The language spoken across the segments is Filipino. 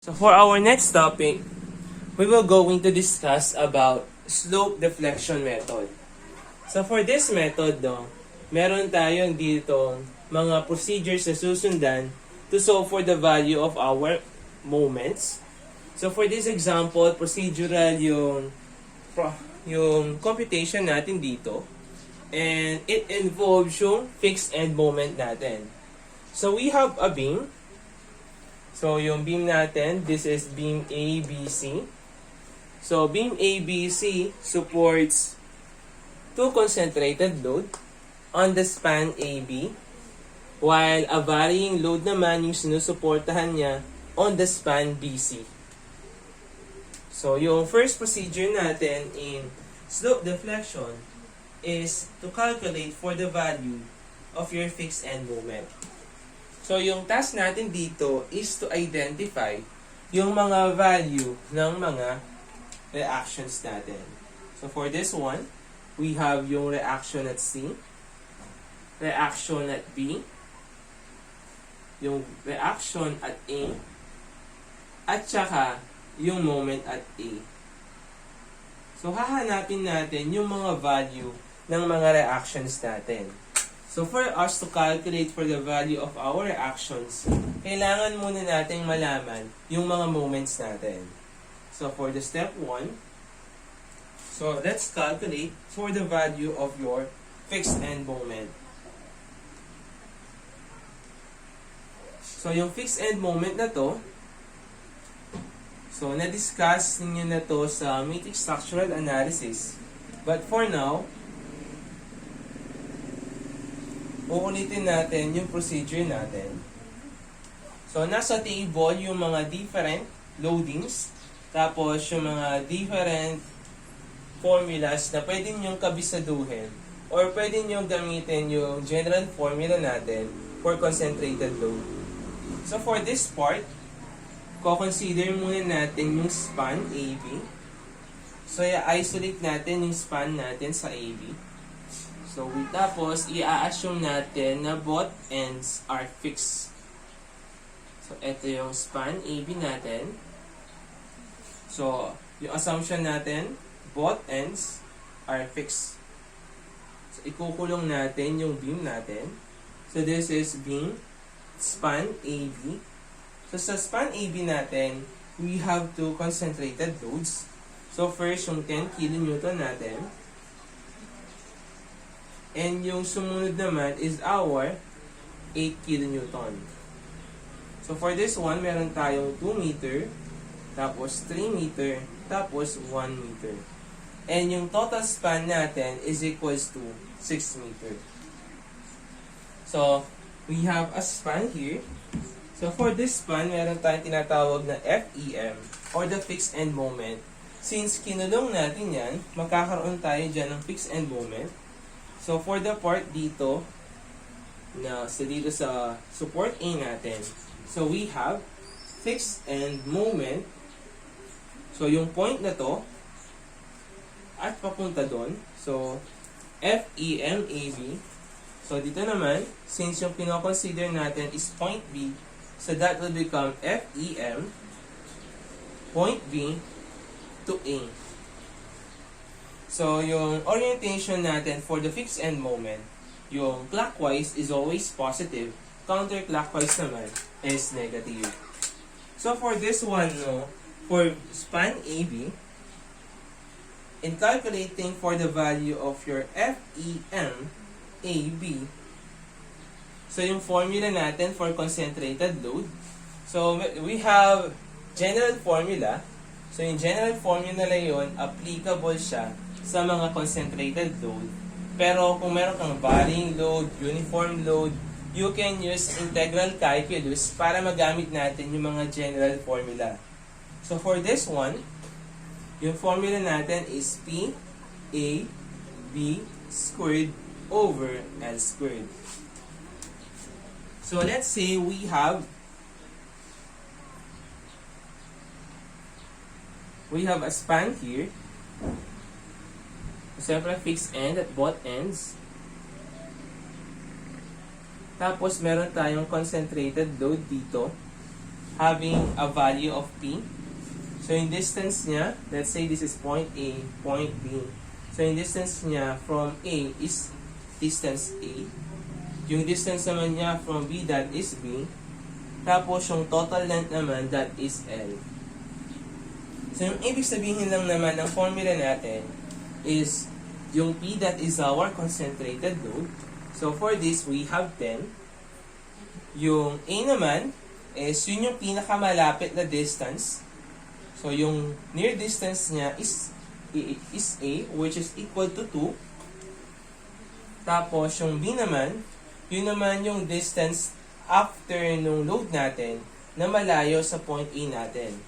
So for our next topic, we will going to discuss about slope deflection method. So for this method, meron tayong dito mga procedures na susundan to solve for the value of our moments. So for this example, procedural yung computation natin dito, and it involves yung fixed end moment natin. So we have a beam. So, yung beam natin, this is beam ABC. So, beam ABC supports two concentrated load on the span AB, while a varying load naman yung sinusuportahan niya on the span BC. So, yung first procedure natin in slope deflection is to calculate for the value of your fixed end moment. So, yung task natin dito is to identify yung mga value ng mga reactions natin. So, for this one, we have yung reaction at C, reaction at B, yung reaction at A, at saka yung moment at A. So, hahanapin natin yung mga value ng mga reactions natin. So, for us to calculate for the value of our reactions, kailangan muna nating malaman yung mga moments natin. So, for the step 1, so let's calculate for the value of your fixed end moment. So, yung fixed end moment na to, so, na-discuss ninyo na to sa matrix structural analysis. But for now, uulitin natin yung procedure natin. So, nasa table yung mga different loadings, tapos yung mga different formulas na pwede nyong kabisaduhin or pwede nyong gamitin yung general formula natin for concentrated load. So, for this part, consider muna natin yung span AB. So, i-isolate natin yung span natin sa AB. So, tapos, i-assume natin na both ends are fixed. So, ito yung span AB natin. So, yung assumption natin, both ends are fixed. So, ikukulong natin yung beam natin. So, this is beam span AB. So, sa span AB natin, we have two concentrated loads. So, first, yung 10 kN natin. And yung sumunod naman is our 8 kN. So, for this one, meron tayong 2 meter, tapos 3 meter, tapos 1 meter. And yung total span natin is equals to 6 meter. So, we have a span here. So, for this span, meron tayong tinatawag na FEM, or the fixed end moment. Since kinulong natin yan, magkakaroon tayo dyan ng fixed end moment. So, for the part dito, dito sa support A natin, so we have fixed end moment. So, yung point na to, at papunta doon. So, FEMAB. So, dito naman, since yung pinoconsider natin is point B, so that will become FEM, point B to A. So, yung orientation natin for the fixed end moment, yung clockwise is always positive, counterclockwise naman is negative. So, for this one, for span AB, in calculating for the value of your FEM AB, so yung formula natin for concentrated load, so we have general formula. So, yung general formula na yun, applicable siya sa mga concentrated load. Pero kung meron kang varying load, uniform load, you can use integral calculus para magamit natin yung mga general formula. So, for this one, yung formula natin is P A B squared over L squared. So, let's say we have a span here. Separate fixed end at both ends. Tapos, meron tayong concentrated load dito having a value of P. So yung distance niya, let's say this is point A, point B. So yung distance niya from A is distance A. Yung distance naman niya from B dot is B. Tapos yung total length naman that is L. So yung ibig sabihin lang naman ng formula natin is yung P that is our concentrated load. So for this, we have 10. Yung A naman is yun yung pinakamalapit na distance. So yung near distance niya is A, which is equal to 2. Tapos yung B naman, yun naman yung distance after nung load natin na malayo sa point A natin.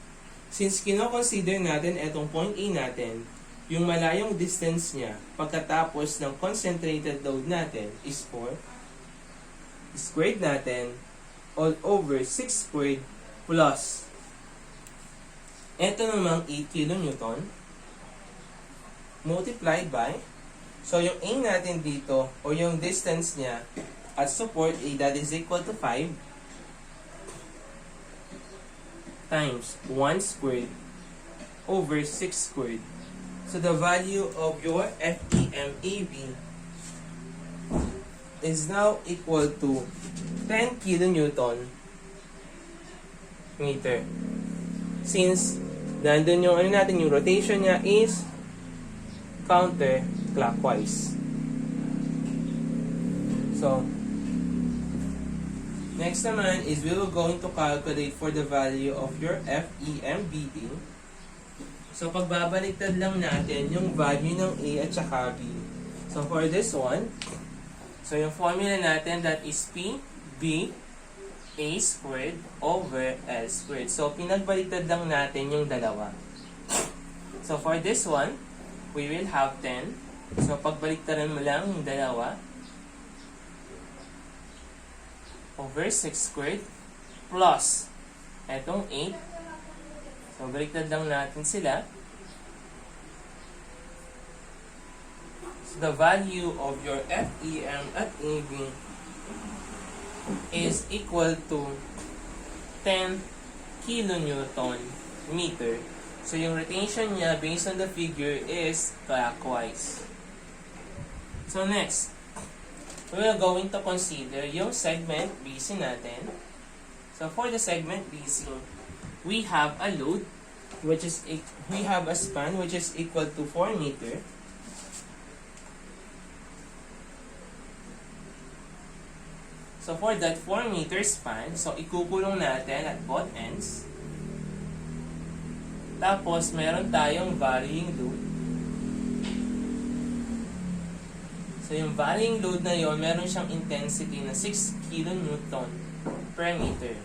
Since kino-consider natin etong point A natin, yung malayong distance niya pagkatapos ng concentrated load natin is 4. Squared natin all over 6 squared plus ito namang 8 kN multiplied by, so yung A natin dito o yung distance niya at support A that is equal to 5 times 1 squared over 6 squared. So the value of your FEMAB is now equal to 10 kilonewton meter. Since nandun yung yung rotation niya is counterclockwise. So next naman is we will going to calculate for the value of your FEMBD. So pagbabaliktad lang natin yung value ng A at saka B. So for this one, so yung formula natin that is PB A squared over L squared. So pinagbaliktad lang natin yung dalawa. So for this one, we will have 10. So pagbaliktaran mo lang yung dalawa over 6 squared plus etong 8. So baliktad lang natin sila. So the value of your FEM at AB is equal to 10 kilonewton meter. So yung rotation niya based on the figure is clockwise. So next, we are going to consider yung segment BC natin. So for the segment BC, we have a load which is we have a span which is equal to 4 meter. So for that 4 meter span, so ikukulong natin at both ends. Tapos meron tayong varying load. So yung varying load na yon, meron siyang intensity na 6 kilonewton per meter.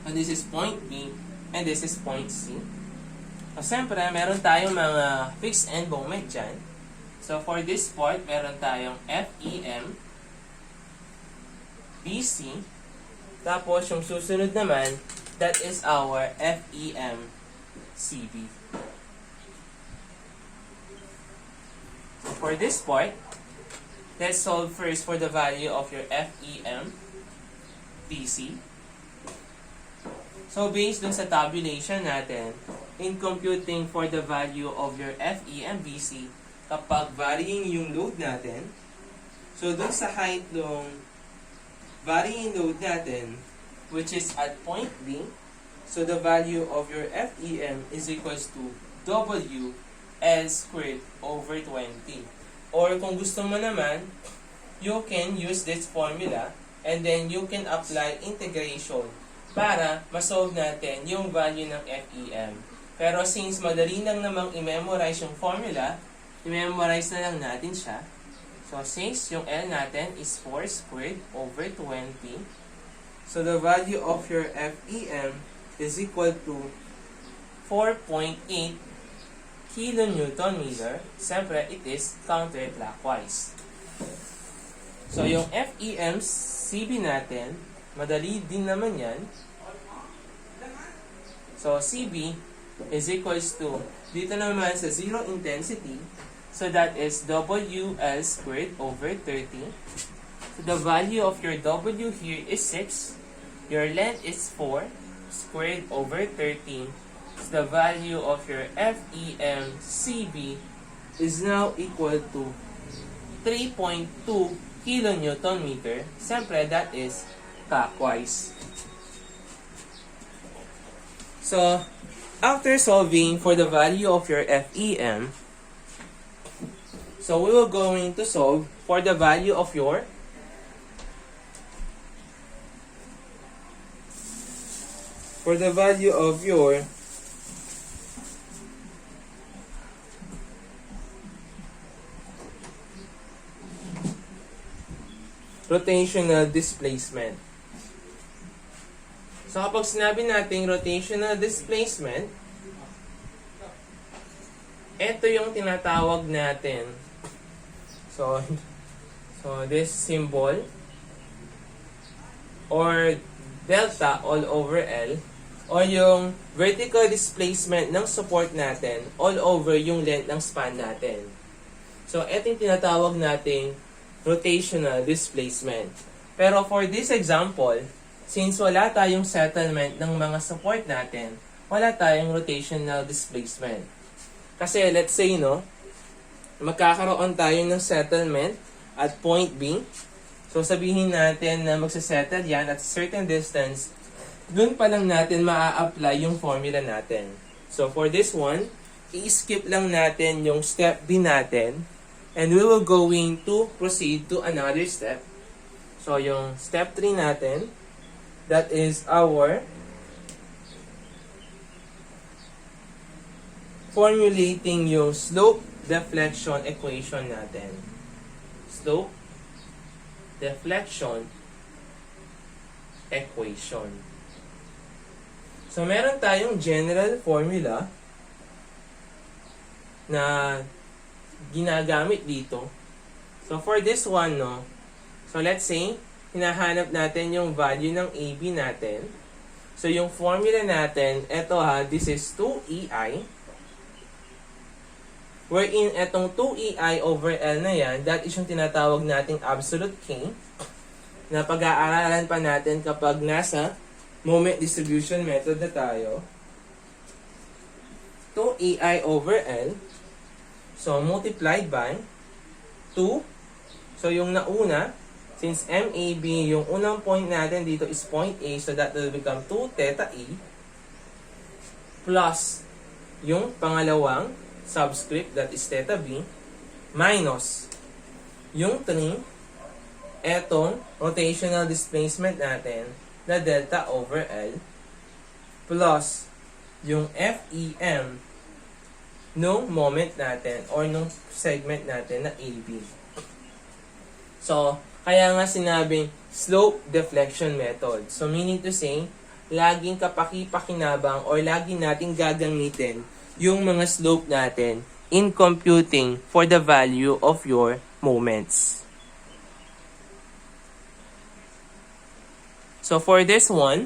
And this is point B and this is point C. So siyempre, meron tayong mga fixed end moment dyan. So for this part, meron tayong FEM BC. Tapos yung susunod naman, that is our FEM CB. So for this part, let's solve first for the value of your FEM BC. So based dun sa tabulation natin, in computing for the value of your FEM BC, kapag varying yung load natin, so dun sa height ng varying load natin, which is at point B, so the value of your FEM is equals to W L squared over 20. Or kung gusto mo naman, you can use this formula and then you can apply integration para masolve natin yung value ng FEM. Pero since madali lang namang i-memorize yung formula, i-memorize na lang natin siya. So since yung L natin is 4 squared over 20, so the value of your FEM is equal to 4.8 kilonewton meter. Siyempre, it is counterclockwise. So yung FEM CB natin, madali din naman yan. So CB is equals to, dito naman sa zero intensity, so that is WL squared over 30. So the value of your W here is 6. Your length is 4. squared over 30. So the value of your FEMCB is now equal to 3.2 kilonewton meter. Siyempre, that is clockwise. So, after solving for the value of your FEM, so we will going to solve for the value of your rotational displacement. So kapag sinabi natin rotational displacement, ito yung tinatawag natin. So this symbol or delta all over L, or yung vertical displacement ng support natin all over yung length ng span natin. So ito yung tinatawag nating rotational displacement. Pero for this example, since wala tayong settlement ng mga support natin, wala tayong rotational displacement. Kasi let's say, magkakaroon tayo ng settlement at point B. So sabihin natin na magsasettle yan at certain distance, dun pa lang natin maa-apply yung formula natin. So for this one, i-skip lang natin yung step B natin, and we will going to proceed to another step. So, yung step 3 natin, that is our formulating yung slope deflection equation natin. Slope deflection equation. So, meron tayong general formula na ginagamit dito. So, for this one, so let's say, hinahanap natin yung value ng AB natin. So, yung formula natin, this is 2EI. Wherein, etong 2EI over L na yan, that is yung tinatawag nating absolute K, na pag-aaralan pa natin kapag nasa moment distribution method na tayo. 2EI over L. So, multiplied by 2. So, yung nauna, since MAB, yung unang point natin dito is point A, so that will become 2 theta E, plus yung pangalawang subscript, that is theta B, minus yung 3, etong rotational displacement natin, na delta over L, plus yung FEM, nung moment natin or nung segment natin na AB. So, kaya nga sinabing slope deflection method. So, meaning to say, laging kapaki-pakinabang or laging nating gagamitin yung mga slope natin in computing for the value of your moments. So, for this one,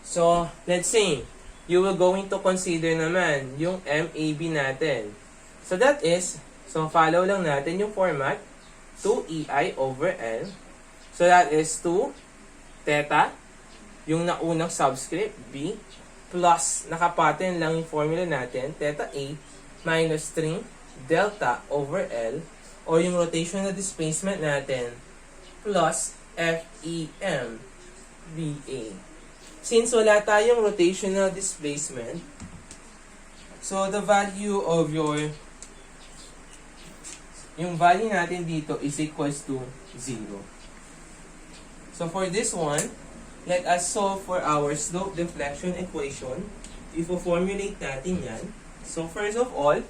so, let's say, you will going to consider naman yung MAB natin. So that is, so follow lang natin yung format, 2EI over L. So that is 2 theta, yung naunang subscript, B, plus, nakapattern lang yung formula natin, theta A, minus 3 delta over L, o yung rotational displacement natin, plus FEM, BA. Since wala tayong rotational displacement, so the value of yung value natin dito is equals to 0. So for this one, let us solve for our slope deflection equation. Ifo-formulate natin yan. So first of all,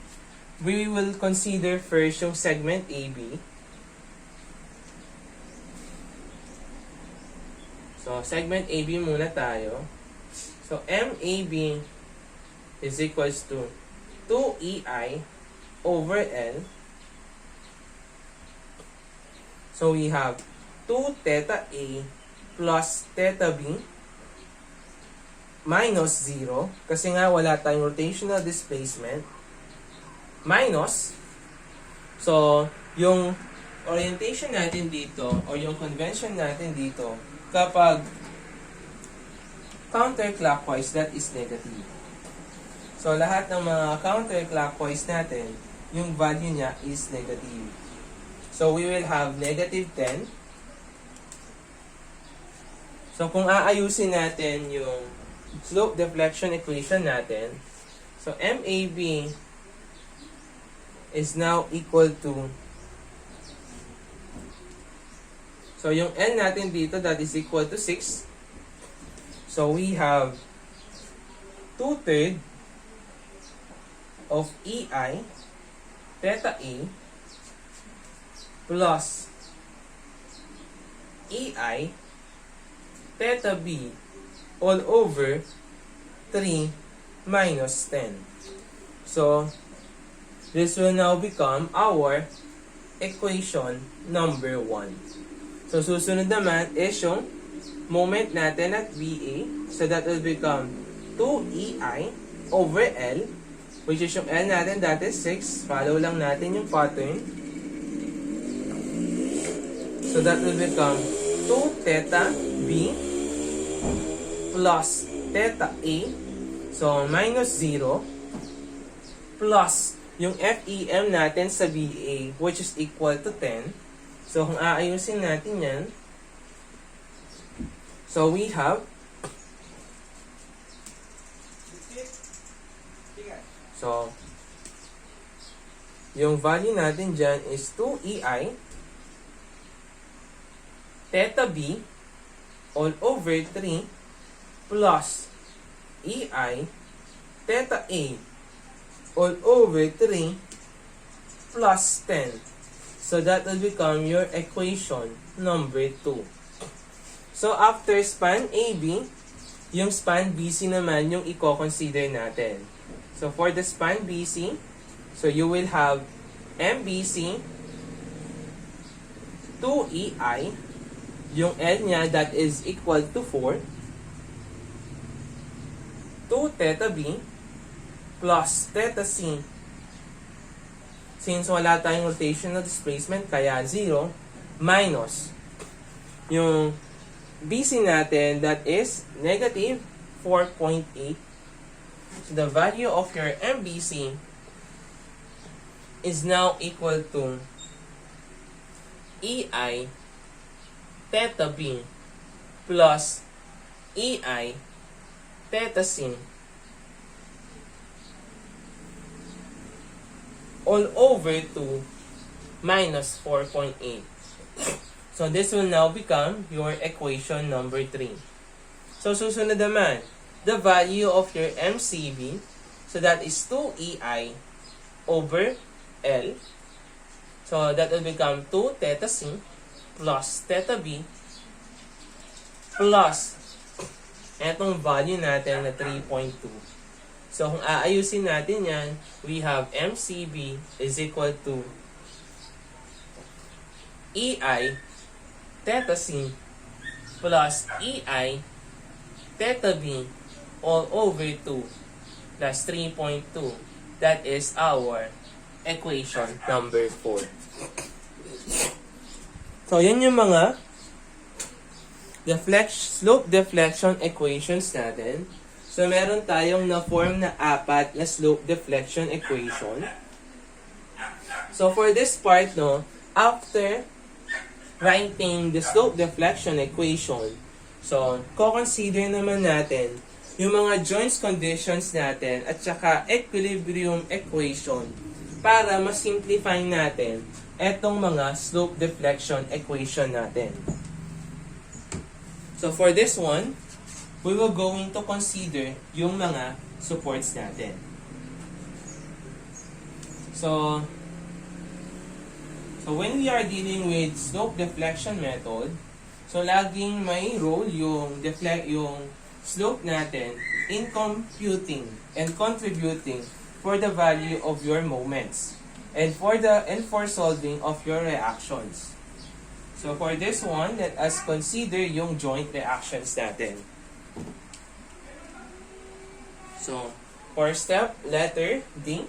we will consider first yung segment AB. So, segment AB muna tayo. So, MAB is equals to 2EI over L. So, we have 2 theta A plus theta B minus 0. Kasi nga wala tayong rotational displacement. Minus. So, yung orientation natin dito or yung convention natin dito, kapag counterclockwise, that is negative. So, lahat ng mga counterclockwise natin, yung value niya is negative. So, we will have negative 10. So, kung aayusin natin yung slope deflection equation natin, so MAB is now equal to, so yung L natin dito, that is equal to 6. So, we have 2/3 of EI theta A plus EI theta B all over 3 minus 10. So, this will now become our equation number 1. So, susunod naman is yung moment natin at BA. So, that will become 2EI over L, which is yung L natin, that is 6. Follow lang natin yung pattern. So, that will become 2 theta B plus theta A. So, minus 0 plus yung FEM natin sa BA, which is equal to 10. So, kung aayusin natin yan, so we have, so, yung value natin dyan is 2EI theta B all over 3 plus EI theta A all over 3 plus 10. So that will become your equation number 2. So after span AB, yung span BC naman yung i-consider natin. So for the span BC, so you will have MBC 2EI, yung L niya that is equal to 4, 2 theta B plus theta C. Since wala tayong rotational displacement, kaya 0, minus yung BC natin, that is negative 4.8. So the value of your MBC is now equal to EI theta B plus EI theta C all over 2 minus 4.8. So this will now become your equation number 3. So susunod naman, the value of your MCB, so that is 2EI over L. So that will become 2 theta C plus theta B plus etong value natin na 3.2. So kung aayusin natin yan, we have MCB is equal to EI theta C plus EI theta B all over 2 plus 3.2. That is our equation number 4. So, yan yung mga slope deflection equations natin. So, meron tayong na-form na 4 na slope deflection equation. So, for this part, no, after writing the slope deflection equation, so, ko-consider naman natin yung mga joints conditions natin at saka equilibrium equation para ma-simplify natin etong mga slope deflection equation natin. So, for this one, we will going to consider yung mga supports natin. So when we are dealing with slope deflection method, so laging may role yung slope natin in computing and contributing for the value of your moments and for solving of your reactions. So for this one, let us consider yung joint reactions natin. So for step letter D,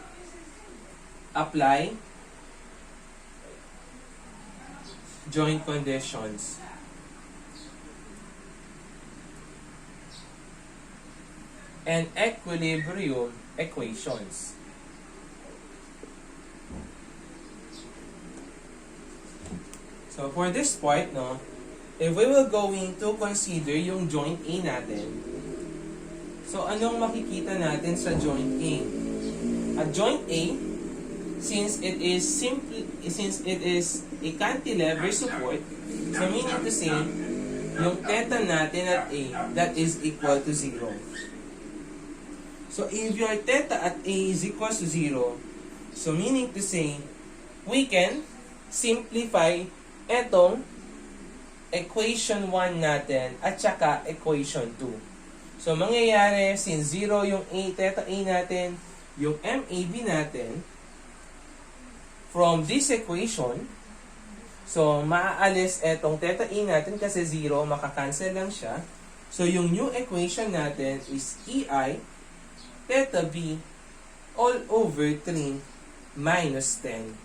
apply joint conditions. and equilibrium equations. So for this part, no, if we will going to consider yung joint A natin, so anong makikita natin sa joint A? At joint A, since it is a cantilever support, so meaning to say, yung theta natin at A, that is equal to 0. So if your theta at A is equal to 0, so meaning to say, we can simplify etong equation 1 natin at saka equation 2. So mangyayari, since 0 yung A, theta A natin, yung MAB natin, from this equation, so maaalis etong theta A natin kasi 0, makakancel lang siya. So yung new equation natin is EI theta B all over 3 minus 10.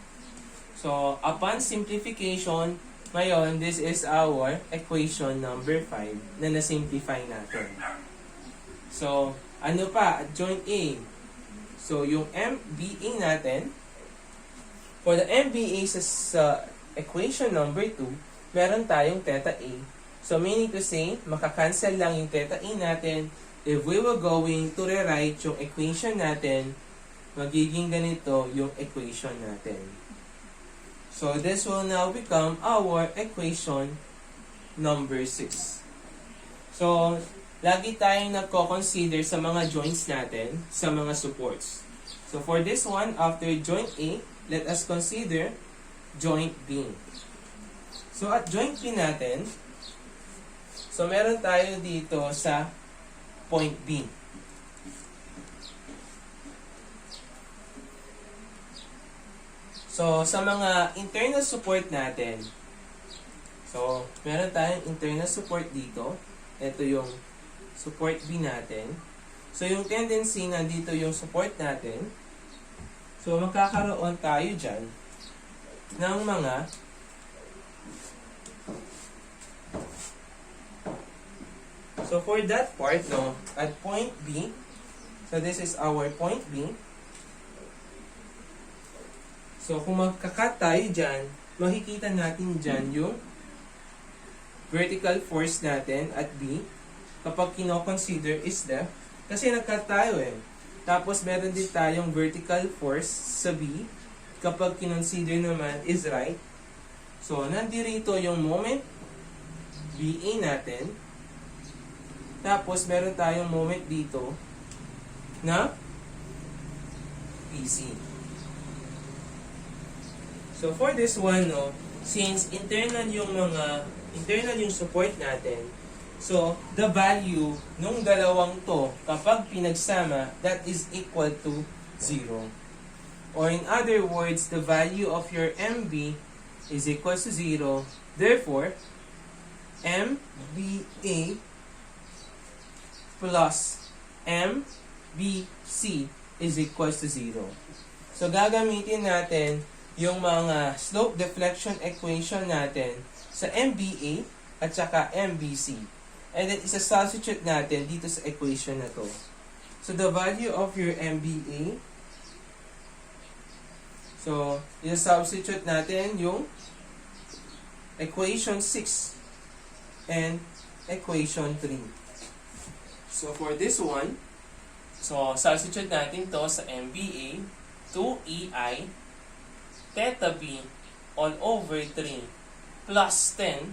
So upon simplification, ngayon this is our equation number 5 na nasimplify natin. So ano pa? Joint A. So yung MBA natin, for the MBA sa equation number 2, meron tayong theta A. So meaning to say, makakancel lang yung theta A natin. If we were going to rewrite yung equation natin, magiging ganito yung equation natin. So this will now become our equation number 6. So lagi tayong nagko-consider sa mga joints natin, sa mga supports. So for this one, after joint A, let us consider joint B. So at joint B natin, so meron tayo dito sa point B. So sa mga internal support natin, so meron tayong internal support dito. Ito yung support B natin. So yung tendency, nandito yung support natin. So magkakaroon tayo dyan ng mga so for that part, no, at point B, so this is our point B. So kung magkakat tayo dyan, makikita natin dyan yung vertical force natin at B kapag kino-consider is left. Kasi nagkat tayo eh. Tapos meron din tayong vertical force sa B kapag kinonsider naman is right. So nandirito yung moment BA natin. Tapos meron tayong moment dito na PC. So for this one, no, since internal yung support natin, so the value nung dalawang to kapag pinagsama, that is equal to 0. Or in other words, the value of your MB is equal to 0. Therefore, MBA plus MBC is equal to 0. So gagamitin natin yung mga slope deflection equation natin sa MBA at saka MBC. And then isa-substitute natin dito sa equation na to. So the value of your MBA, so isa-substitute natin yung equation 6 and equation 3. So for this one, so substitute natin to sa MBA, 2EI theta B all over 3 plus 10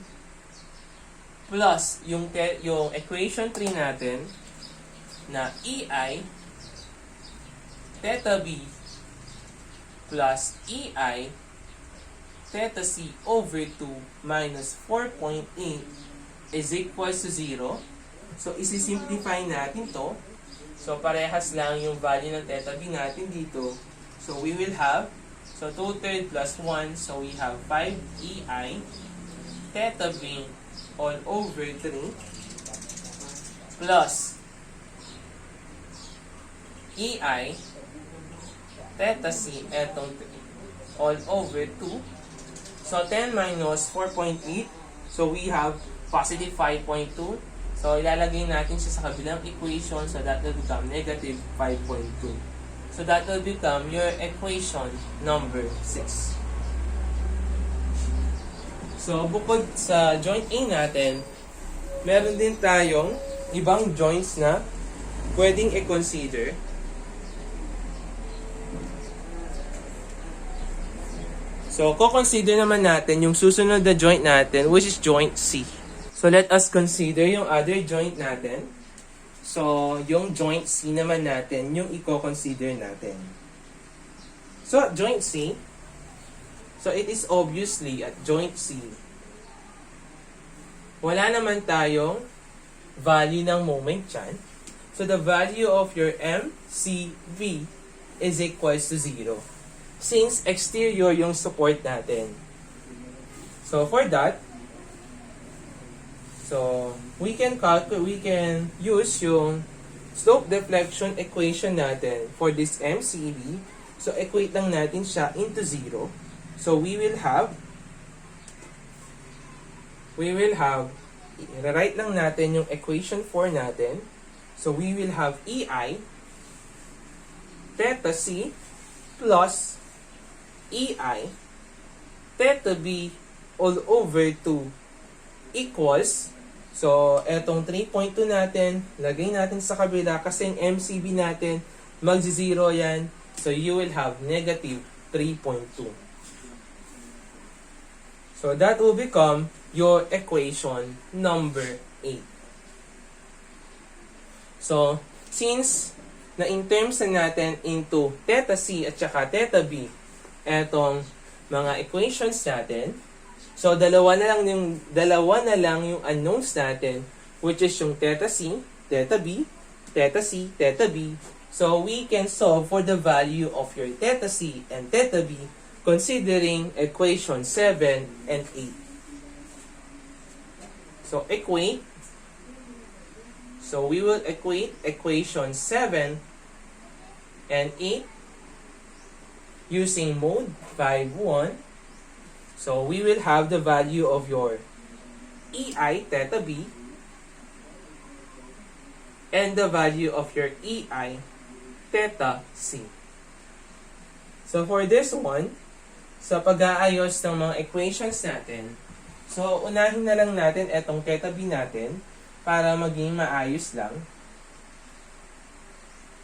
plus yung equation 3 natin na EI theta B plus EI theta C over 2 minus 4.8 is equal to 0. So isi-simplify natin to. So parehas lang yung value ng theta B natin dito. So we will have, so 2/3 plus 1, so we have 5EI theta B all over 3 plus EI theta C etong all over 2. So 10 minus 4.8, so we have positive 5.2. So, ilalagay natin siya sa kabilang equation. So, that will become negative 5.2. So, that will become your equation number 6. So, bukod sa joint A natin, meron din tayong ibang joints na pwedeng i-consider. So, ko-consider naman natin yung susunod na joint natin, which is joint C. So, let us consider yung other joint natin. So, yung joint C naman natin, yung i-consider natin. So, joint C. So, it is obviously at joint C. Wala naman tayong value ng moment dyan. So, the value of your MCV is equals to 0. Since exterior yung support natin. So, for that, so, we can use yung slope deflection equation natin for this MCV. So, equate lang natin siya into 0. So, we will have, i-write lang natin yung equation 4 natin. So, we will have EI theta C plus EI theta B all over 2 equals, so, etong 3.2 natin, lagay natin sa kabila kasi yung MCB natin, mag-0 yan. So, you will have negative 3.2. So, that will become your equation number 8. So, since na in terms na natin into theta C at saka theta B, etong mga equations natin, so dalawa na lang yung unknowns natin, which is yung theta C, theta B, theta C, theta B. So, we can solve for the value of your theta C and theta B considering equation 7 and 8. So, equate. So, we will equate equation 7 and 8 using mode 5.1. So, we will have the value of your EI theta B and the value of your EI theta C. So, for this one, sa pag-aayos ng mga equations natin, so, unahin na lang natin etong theta B natin para maging maayos lang.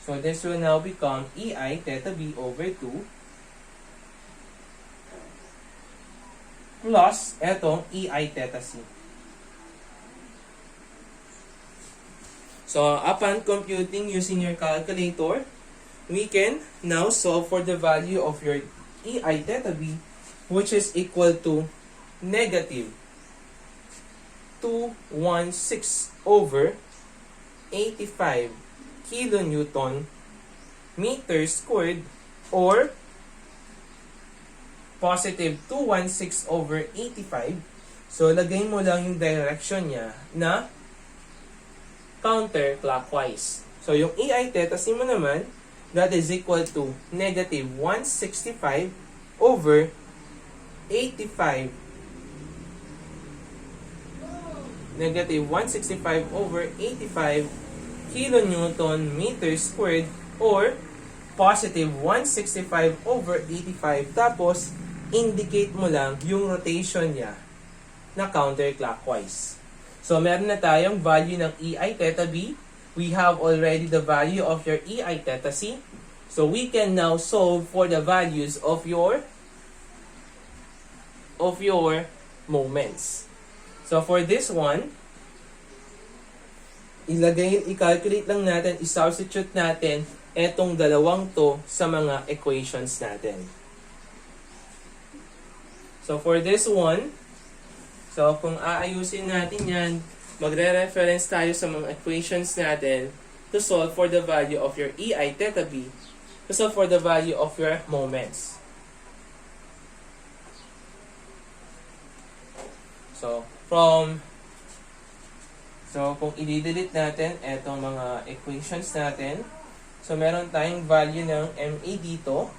So, this will now become EI theta B over 2 plus etong EI theta C. So, upon computing using your calculator, we can now solve for the value of your EI theta B, which is equal to negative 216 over 85 kilonewton meter squared, or positive 216 over 85. So, lagay mo lang yung direction niya na counterclockwise. So, yung EI theta C mo naman, that is equal to negative 165 over 85. Negative 165 over 85 kilonewton meter squared, or positive 165 over 85. Tapos, indicate mo lang yung rotation niya na counterclockwise. So, meron na tayong value ng EI theta B. We have already the value of your EI theta C. So, we can now solve for the values of your moments. So, for this one, i-calculate lang natin, i-substitute natin etong dalawang to sa mga equations natin. So, for this one, so kung aayusin natin yan, magre-reference tayo sa mga equations natin to solve for the value of your EI theta B, to solve for the value of your moments. So, kung i-delete natin etong mga equations natin, so meron tayong value ng MA dito.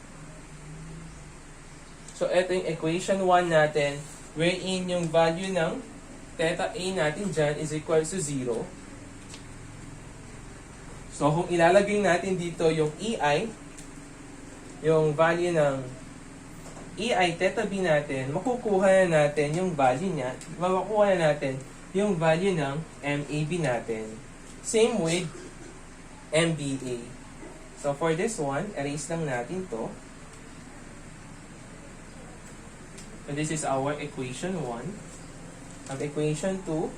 So, ito yung equation 1 natin, wherein yung value ng theta A natin dyan is equal to 0. So, kung ilalagay natin dito yung EI, yung value ng EI theta B natin, makukuha na natin yung value niya, makukuha na natin yung value ng MAB natin. Same with MBA. So, for this one, erase lang natin to. So, this is our equation 1. Ang equation 2.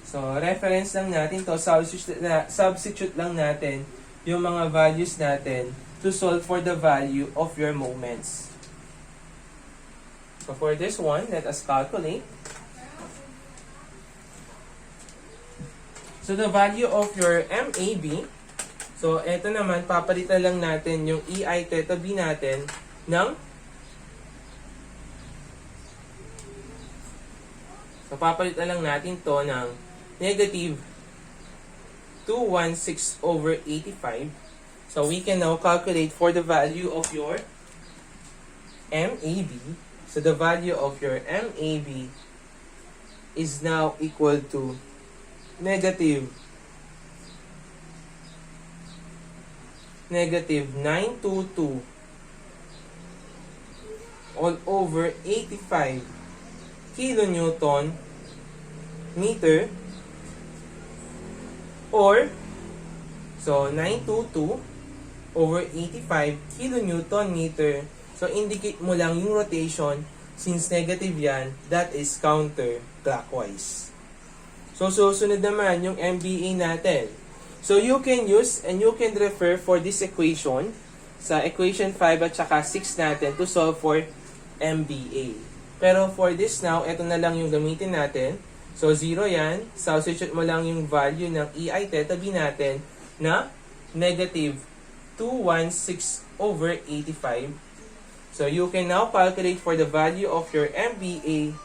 So, reference lang natin to. Substitute lang natin yung mga values natin to solve for the value of your moments. So, for this one, let us calculate. So, the value of your MAB, so, eto naman, papalitan lang natin yung EI theta B natin ng, so, papalitan lang natin to ng negative 216 over 85. So, we can now calculate for the value of your MAB. So, the value of your MAB is now equal to negative 922 all over 85 kilonewton meter, or so 922 over 85 kilonewton meter. So indicate mo lang yung rotation, since negative yan, that is counterclockwise. So, susunod naman yung MBA natin. So, you can use and you can refer for this equation sa equation 5 at saka 6 natin to solve for MBA. Pero for this now, ito na lang yung gamitin natin. So, 0 yan. Substitute mo lang yung value ng EI theta B natin na negative 216 over 85. So, you can now calculate for the value of your MBA,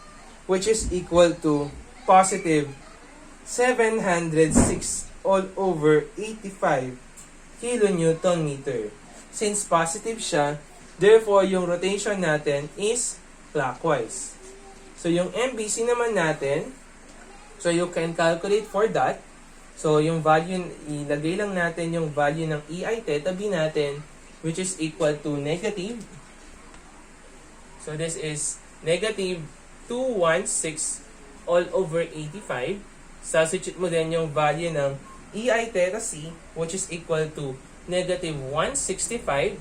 which is equal to positive 706 all over 85 kilonewton meter. Since positive siya, therefore yung rotation natin is clockwise. So yung MBC naman natin, so you can calculate for that. So yung value, ilagay lang natin yung value ng EI theta B natin, which is equal to negative. So this is negative 216 all over 85. Substitute mo din yung value ng EI theta C, which is equal to negative 165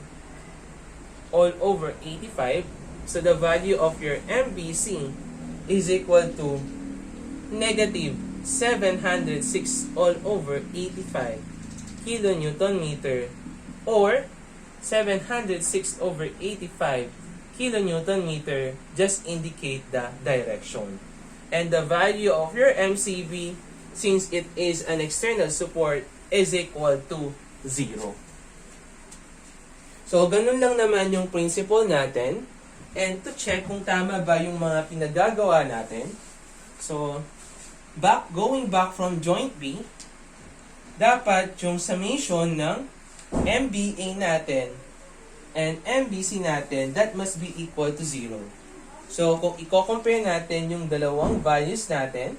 all over 85. So the value of your MBC is equal to negative 706 all over 85 kilonewton meter, or 706 over 85 kilonewton meter. Just indicate the direction. And the value of your MCB, since it is an external support, is equal to 0. So, ganun lang naman yung principle natin. And to check kung tama ba yung mga pinagagawa natin, so, going back from joint B, dapat yung summation ng MBA natin and MBC natin, that must be equal to 0. So, kung i-compare natin yung dalawang values natin,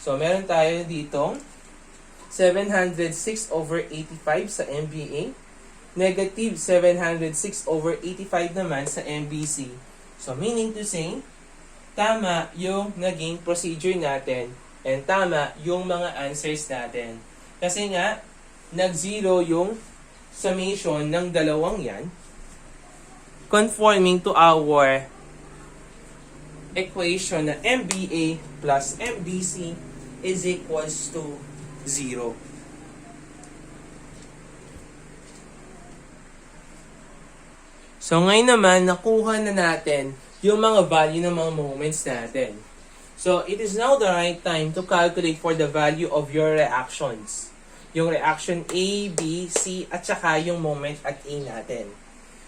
so, meron tayo dito 706 over 85 sa MBA, negative 706 over 85 naman sa MBC. So, meaning to say, tama yung naging procedure natin and tama yung mga answers natin. Kasi nga, nag-zero yung summation ng dalawang yan, conforming to our equation na MBA plus MBC is equals to 0. So, ngayon naman, nakuha na natin yung mga value ng mga moments natin. So, it is now the right time to calculate for the value of your reactions. Yung reaction A, B, C, at saka yung moment at A natin.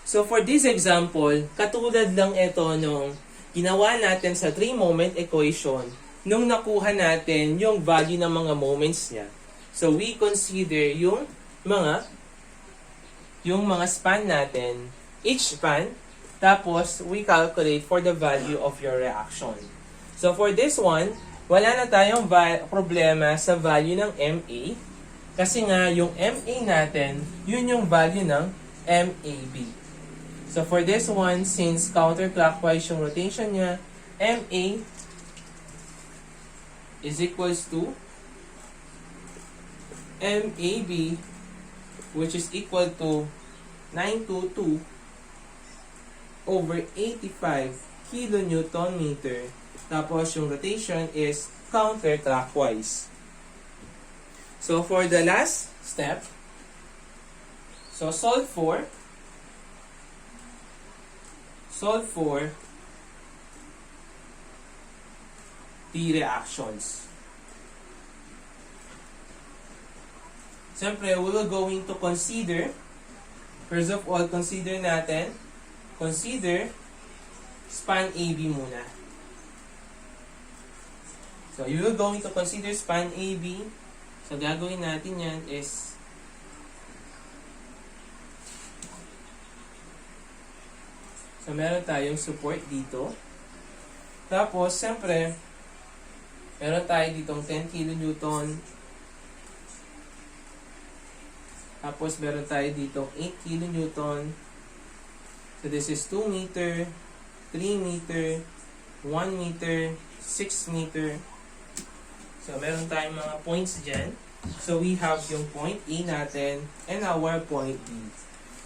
So, for this example, katulad lang ito nung ginawa natin sa 3-moment equation nung nakuha natin yung value ng mga moments niya. So, we consider yung mga span natin, each span, tapos we calculate for the value of your reaction. So, for this one, wala na tayong problema sa value ng MA. Kasi nga, yung MA natin, yun yung value ng MAB. So, for this one, since counterclockwise yung rotation niya, MA is equals to MAB, which is equal to 922 over 85 kilonewton meter. Tapos, yung rotation is counterclockwise. So, for the last step, so solve for the reactions. Siyempre, we will going to consider, first of all, consider span AB muna. So, you will going to consider span AB. So, gagawin natin yan is so, meron tayong support dito. Tapos, siyempre, meron tayo ditong 10 kilonewton. Tapos, meron tayo ditong 8 kilonewton. So, this is 2 meter, 3 meter, 1 meter, 6 meter. So, meron tayong mga points dyan. So, we have yung point A natin and our point B.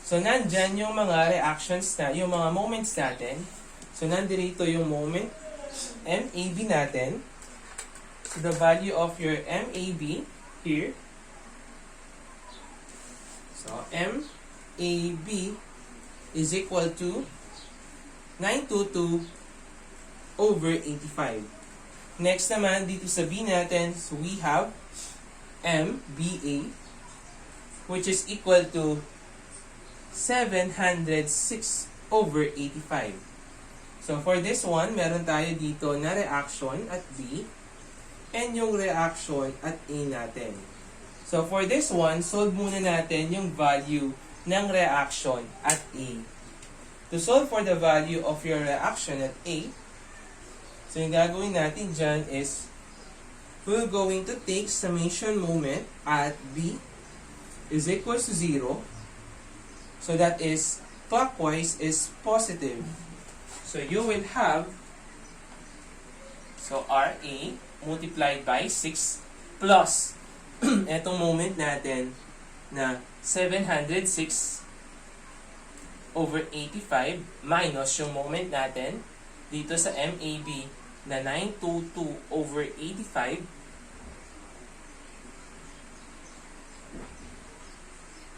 So, nandyan yung mga reactions na, yung mga moments natin. So, nandito yung moment MAB natin. So, the value of your MAB here. So, MAB is equal to 922 over 85. Next naman, dito sa B natin, so we have MBA, which is equal to 706 over 85. So, for this one, meron tayo dito na reaction at B and yung reaction at A natin. So, for this one, solve muna natin yung value ng reaction at A. To solve for the value of your reaction at A, so yung gagawin natin dyan is, we're going to take summation moment at B is equals to 0. So that is, clockwise is positive. So you will have, so RA multiplied by 6 plus etong moment natin na 706 over 85 minus yung moment natin dito sa MAB na 922 over 85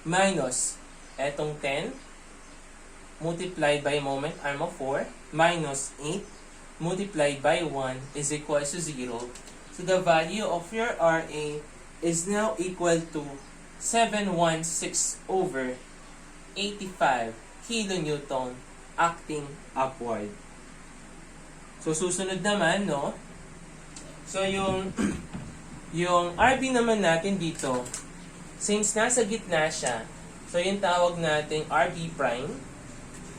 minus etong 10 multiplied by moment arm of 4 minus 8 multiplied by 1 is equal to 0. So the value of your RA is now equal to 716 over 85 kilonewton acting upward. So, susunod naman, no? So, yung RB naman natin dito, since nasa gitna siya, so yung tawag natin RB prime.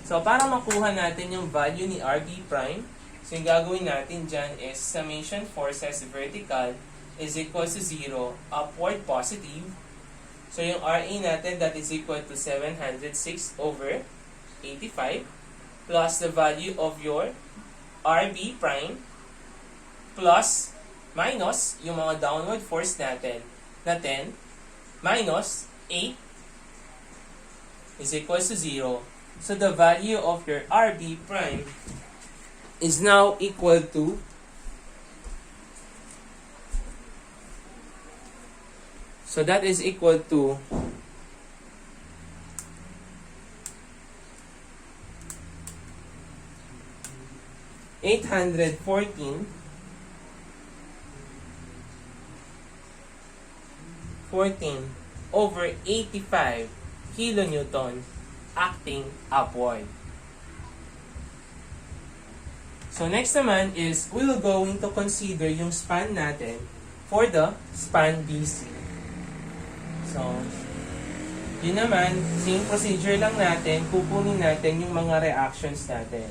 So, para makuha natin yung value ni RB prime, so yung gagawin natin dyan is summation forces vertical is equal to 0, upward positive. So, yung RA natin, that is equal to 706 over 85 plus the value of your RB prime plus minus yung mga downward force natin na 10 minus 8 is equal to 0. So the value of your RB prime is now equal to so that is equal to 814 over 85 kilonewton acting upward. So next naman is we will going to consider yung span natin for the span BC. So yun naman, same procedure lang natin, kukunin natin yung mga reactions natin.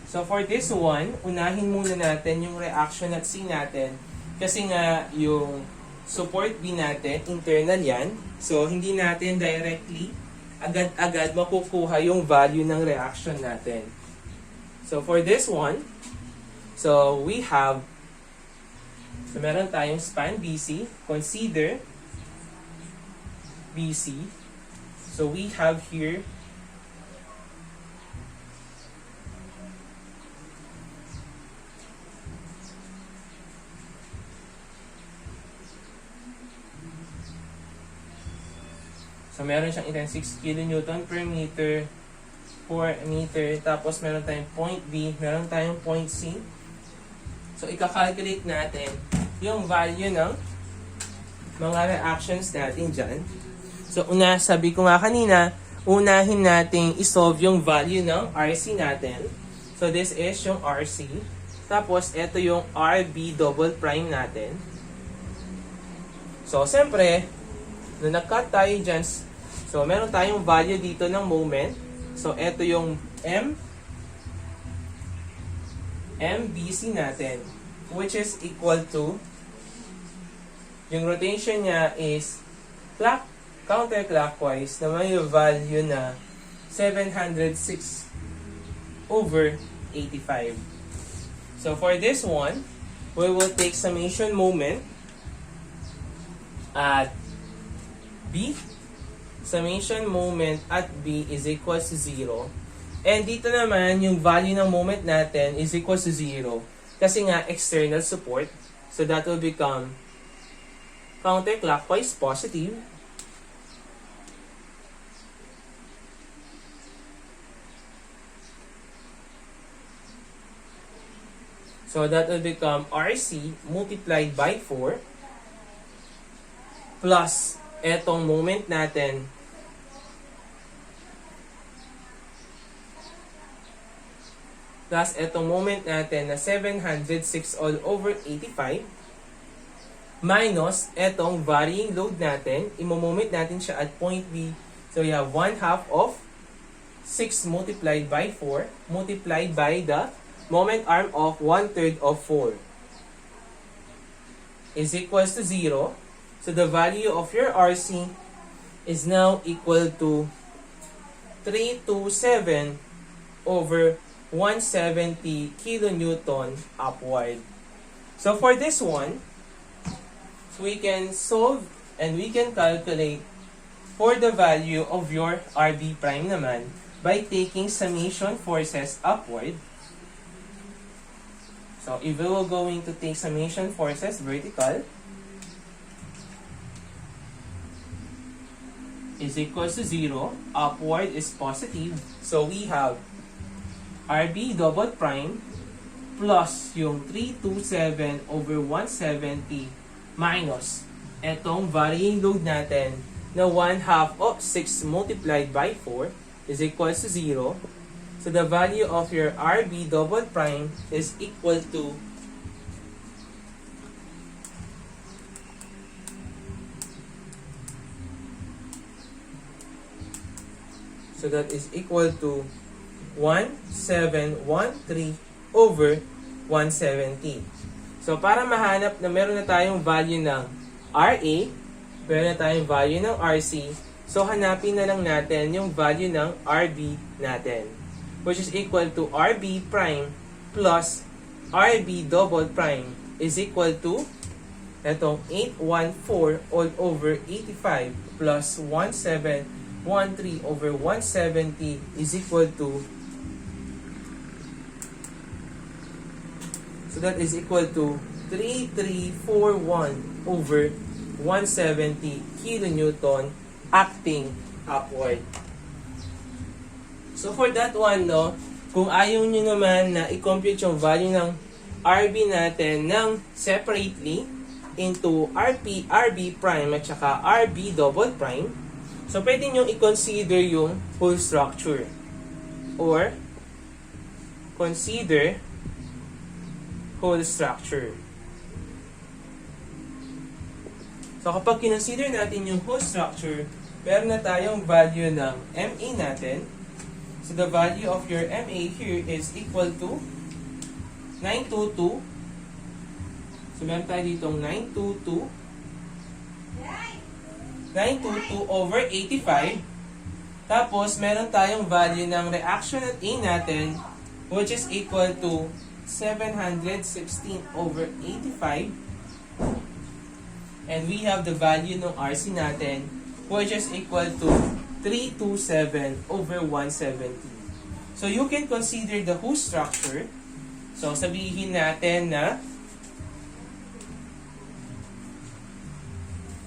So So for this one, unahin muna natin yung reaction at C natin. Kasi nga yung support B natin, internal yan. So hindi natin directly, agad-agad makukuha yung value ng reaction natin. So for this one, so we have, so meron tayong span BC. Consider BC. So we have here so meron siyang 6 kN per meter 4 meter. Tapos meron tayong point B, meron tayong point C. So ika-calculate natin yung value ng mga reactions natin dyan. So sabi ko nga kanina, unahin nating isolve yung value ng RC natin. So this is yung RC. Tapos ito yung RB double prime natin. So siyempre, nung nag-cut tayo dyan, so meron tayong value dito ng moment. So ito yung MBC natin, which is equal to, yung rotation niya is counterclockwise na may value na 706 over 85. So for this one, we will take summation moment at B. Summation moment at B is equal to 0. And dito naman, yung value ng moment natin is equal to 0. Kasi nga, external support. So that will become counterclockwise positive. So that will become RC multiplied by 4 plus etong moment natin na 706 all over 85 minus etong varying load natin, imo-moment natin siya at point B. So you have 1/2 of 6 multiplied by 4 multiplied by the moment arm of 1/3 of 4 is equals to 0. So the value of your RC is now equal to 327 over 170 kilonewton upward. So for this one, we can solve and we can calculate for the value of your RB prime naman by taking summation forces upward. So if we will going to take summation forces vertical is equals to 0, upward is positive. So we have RB double prime plus yung 327 over 170 minus etong varying load natin na 1/2 of 6 multiplied by 4 is equals to 0. So the value of your RB double prime is equal to so that is equal to 1713 over 170. So para mahanap na meron na tayong value ng RA, meron na tayong value ng RC, so hanapin na lang natin yung value ng RB natin, which is equal to RB prime plus RB double prime is equal to etong 814 all over 85 plus 1713 over 170 is equal to, so that is equal to 3341 over 170 kilonewton acting upward. So for that one, no, kung ayaw nyo naman na i-compute yung value ng RB natin ng separately into RB prime at saka RB double prime, so pwede nyo i-consider yung whole structure or consider whole structure. So kapag kinonsider natin yung whole structure, meron na tayong value ng MA natin. So the value of your MA here is equal to 922. So meron tayo ditong 922 over 85. Tapos meron tayong value ng reaction at A natin, which is equal to 716 over 85. And we have the value ng RC natin, which is equal to 327 over 170. So you can consider the whole structure. So sabihin natin na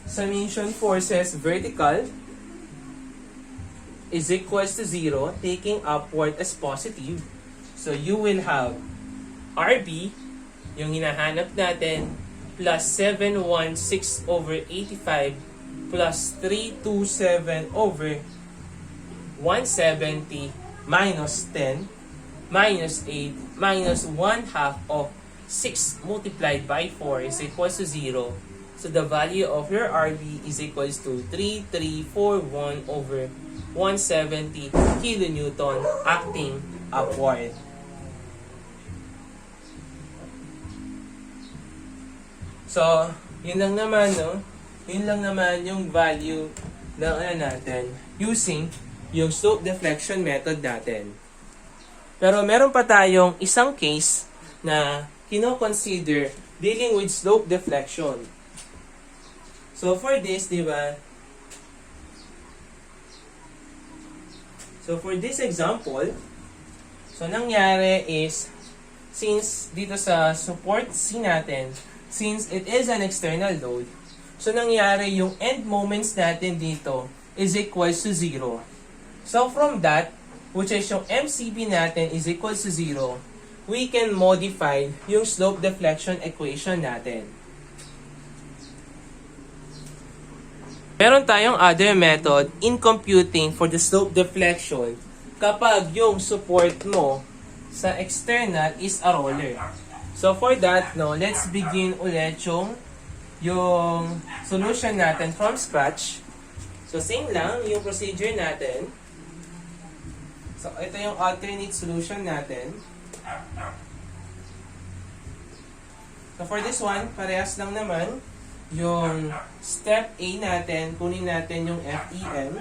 summation forces vertical is equals to 0, taking upward as positive. So you will have RB, yung hinahanap natin, plus 716 over 85 plus 327 over 170 minus 10 minus 8 minus 1/2 of 6 multiplied by 4 is equals to 0. So the value of your RB is equals to 3341 over 170 kilonewton acting upward. So, yun lang naman, no? Yun lang naman yung value ng natin using yung slope deflection method natin. Pero meron pa tayong isang case na kino-consider dealing with slope deflection. So for this, di ba? So for this example, so nangyari is, since dito sa support C natin, since it is an external load, so nangyari yung end moments natin dito is equals to 0. So from that, which is yung MCB natin is equals to 0, we can modify yung slope deflection equation natin. Meron tayong other method in computing for the slope deflection kapag yung support mo sa external is a roller. So for that, no, let's begin ulit yung solution natin from scratch. So same lang yung procedure natin. So ito yung alternate solution natin. So for this one, parehas lang naman. Yung step A natin, kunin natin yung FEM.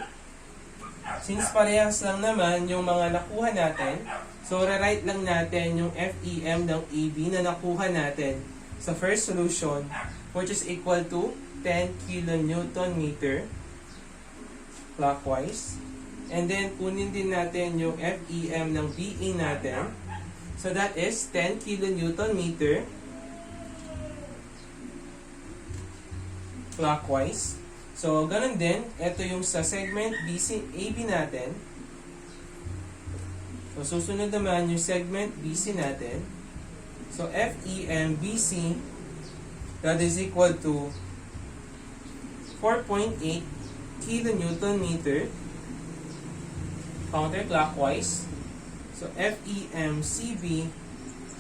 Since parehas lang naman yung mga nakuha natin, so rewrite lang natin yung FEM ng AB na nakuha natin sa first solution, which is equal to 10 kilonewton meter clockwise. And then kunin din natin yung FEM ng BA natin. So that is 10 kilonewton meter clockwise. So, ganun din. Ito yung sa segment BC, AB natin. So, susunod naman yung segment BC natin. So, FEM BC, that is equal to 4.8 kilonewton meter counterclockwise. So, FEM CB,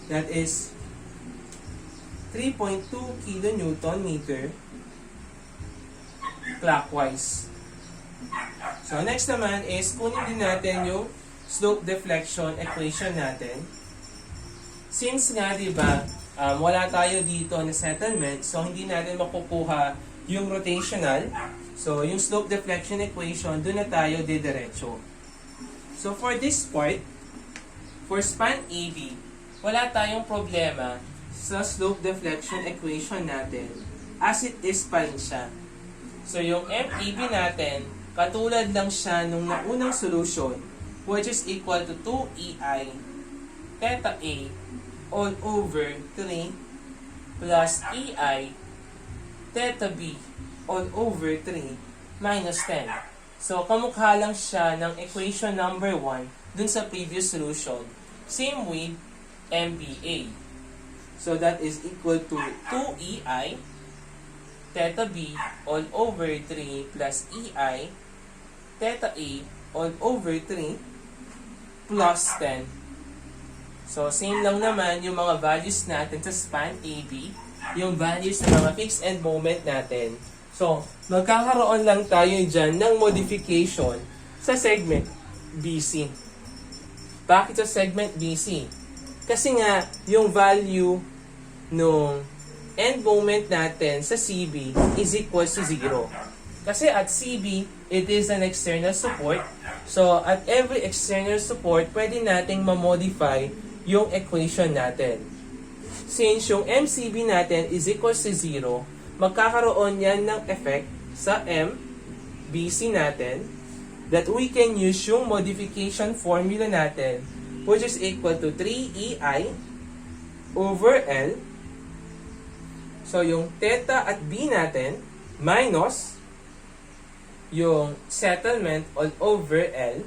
that is 3.2 kilonewton meter clockwise. So, next naman is kunin din natin yung slope deflection equation natin. Since nga, di ba, wala tayo dito na settlement, so hindi natin makukuha yung rotational. So, yung slope deflection equation, doon na tayo didiretso. So, for this part, for span AB, wala tayong problema sa slope deflection equation natin as it is pa rin siya. So, yung MEB natin, katulad lang siya nung naunang solution, which is equal to 2EI theta A all over 3 plus EI theta B all over 3 minus 10. So, kamukha lang siya ng equation number 1 dun sa previous solution. Same with MBA. So, that is equal to 2EI theta B all over 3 plus EI theta A all over 3 plus 10. So, same lang naman yung mga values natin sa span AB, yung values ng mga fixed end moment natin. So, magkakaroon lang tayo dyan ng modification sa segment BC. Bakit sa segment BC? Kasi nga, yung value nung end moment natin sa CB is equals to 0. Kasi at CB, it is an external support. So, at every external support, pwede nating ma-modify yung equation natin. Since yung MCB natin is equals to 0, magkakaroon yan ng effect sa MBC natin that we can use yung modification formula natin, which is equal to 3EI over L. So, yung theta at B natin minus yung settlement all over L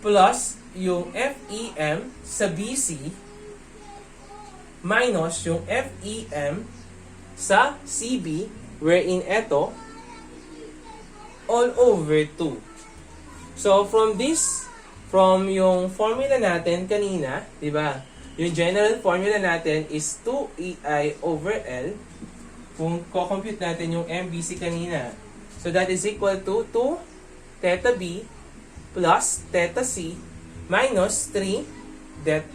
plus yung FEM sa BC minus yung FEM sa CB wherein ito all over 2. So, from yung formula natin kanina, di ba? Yung general formula natin is 2EI over L. Kung ko-compute natin yung MBC kanina. So, that is equal to 2 theta B plus theta C minus 3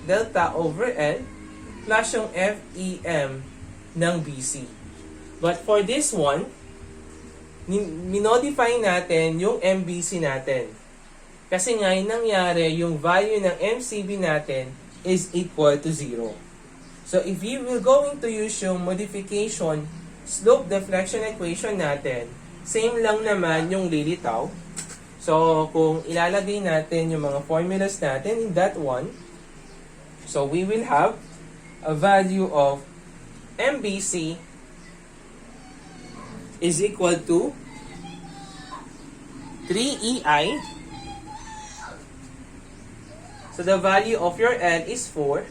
delta over L plus yung FEM ng BC. But for this one, minodify natin yung MBC natin. Kasi nga yung nangyari, yung value ng MCB natin is equal to 0. So if you will going to use yung modification slope deflection equation natin, same lang naman yung lilitaw. So kung ilalagay natin yung mga formulas natin in that one, so we will have a value of MBC is equal to 3EI. So, the value of your L is 4.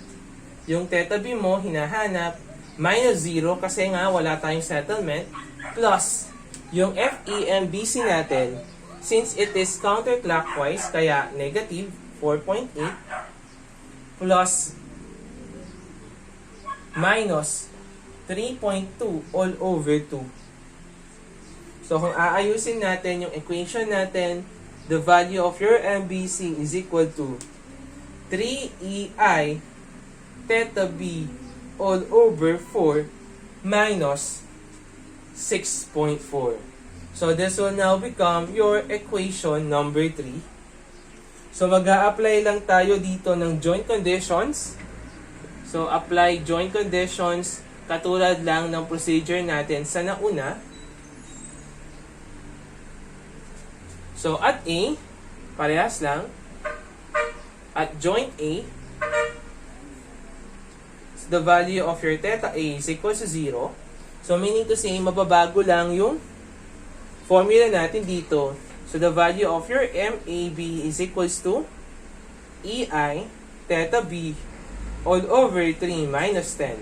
Yung theta B mo, hinahanap, minus 0 kasi nga wala tayong settlement, plus yung FEMBC natin, since it is counterclockwise, kaya negative 4.8, plus minus 3.2 all over 2. So, kung aayusin natin yung equation natin, the value of your MBC is equal to 3EI theta B all over 4 minus 6.4. So, this will now become your equation number 3. So, mag-a-apply lang tayo dito ng joint conditions. So, apply joint conditions katulad lang ng procedure natin sa nauna. So, at A, parehas lang. At joint A, the value of your theta A is equal to 0. So, meaning to say, mababago lang yung formula natin dito. So, the value of your MAB is equals to EI theta B all over 3 minus 10.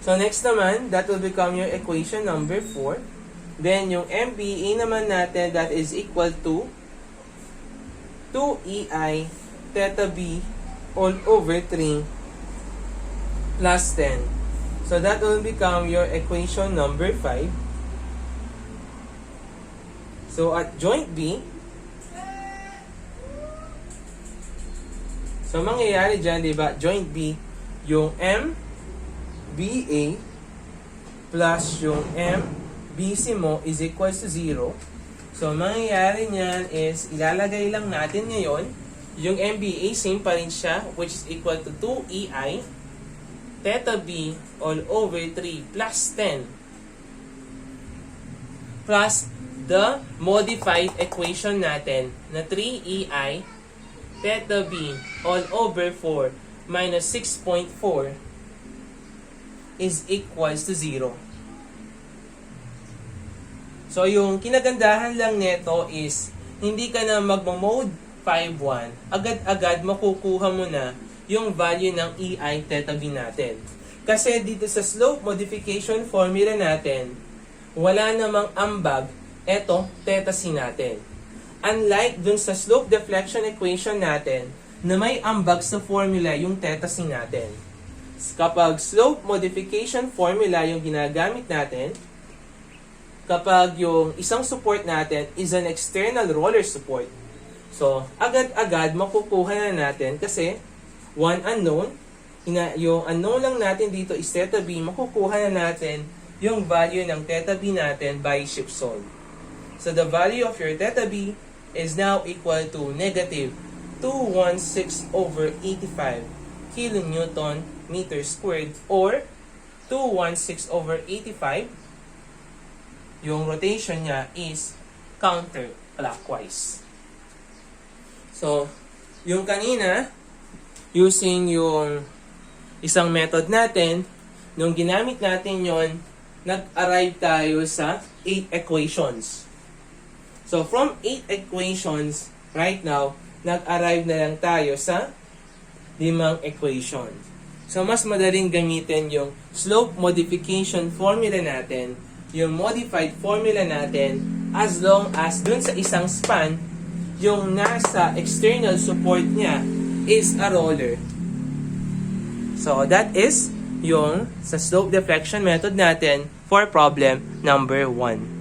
So, next naman, that will become your equation number 4. Then, yung MBA naman natin, that is equal to 2EI theta B all over 3 plus 10. So, that will become your equation number 5. So, at joint B, so, mangyayari dyan, diba? Joint B, yung MBA plus yung BC mo is equals to 0. So, mangyayari niyan is, ilalagay lang natin ngayon, yung MBA, same pa rin siya, which is equal to 2EI, theta B, all over 3, plus 10, plus the modified equation natin, na 3EI, theta B, all over 4, minus 6.4, is equals to 0. So, yung kinagandahan lang nito is, hindi ka na magmamode 5.1. Agad-agad makukuha mo na yung value ng EI theta B natin. Kasi dito sa slope modification formula natin, wala namang ambag, eto, theta C natin. Unlike dun sa slope deflection equation natin, na may ambag sa formula yung theta C natin. Kapag slope modification formula yung ginagamit natin, kapag yung isang support natin is an external roller support, So, agad-agad makukuha na natin kasi one unknown, yung unknown lang natin dito is theta b, makukuha na natin yung value ng theta b natin by shift solve. So, the value of your theta b is now equal to negative 216 over 85 kilonewton meter squared, or 216 over 85, yung rotation niya is counterclockwise. So, yung kanina, using yung isang method natin, nung ginamit natin yon, nag-arrive tayo sa 8 equations. So, from 8 equations, right now, nag-arrive na lang tayo sa 5 equations. So, mas madaling gamitin yung slope modification formula natin, yung modified formula natin, as long as dun sa isang span, yung nasa external support niya is a roller. So, that is yung sa slope deflection method natin for problem number 1.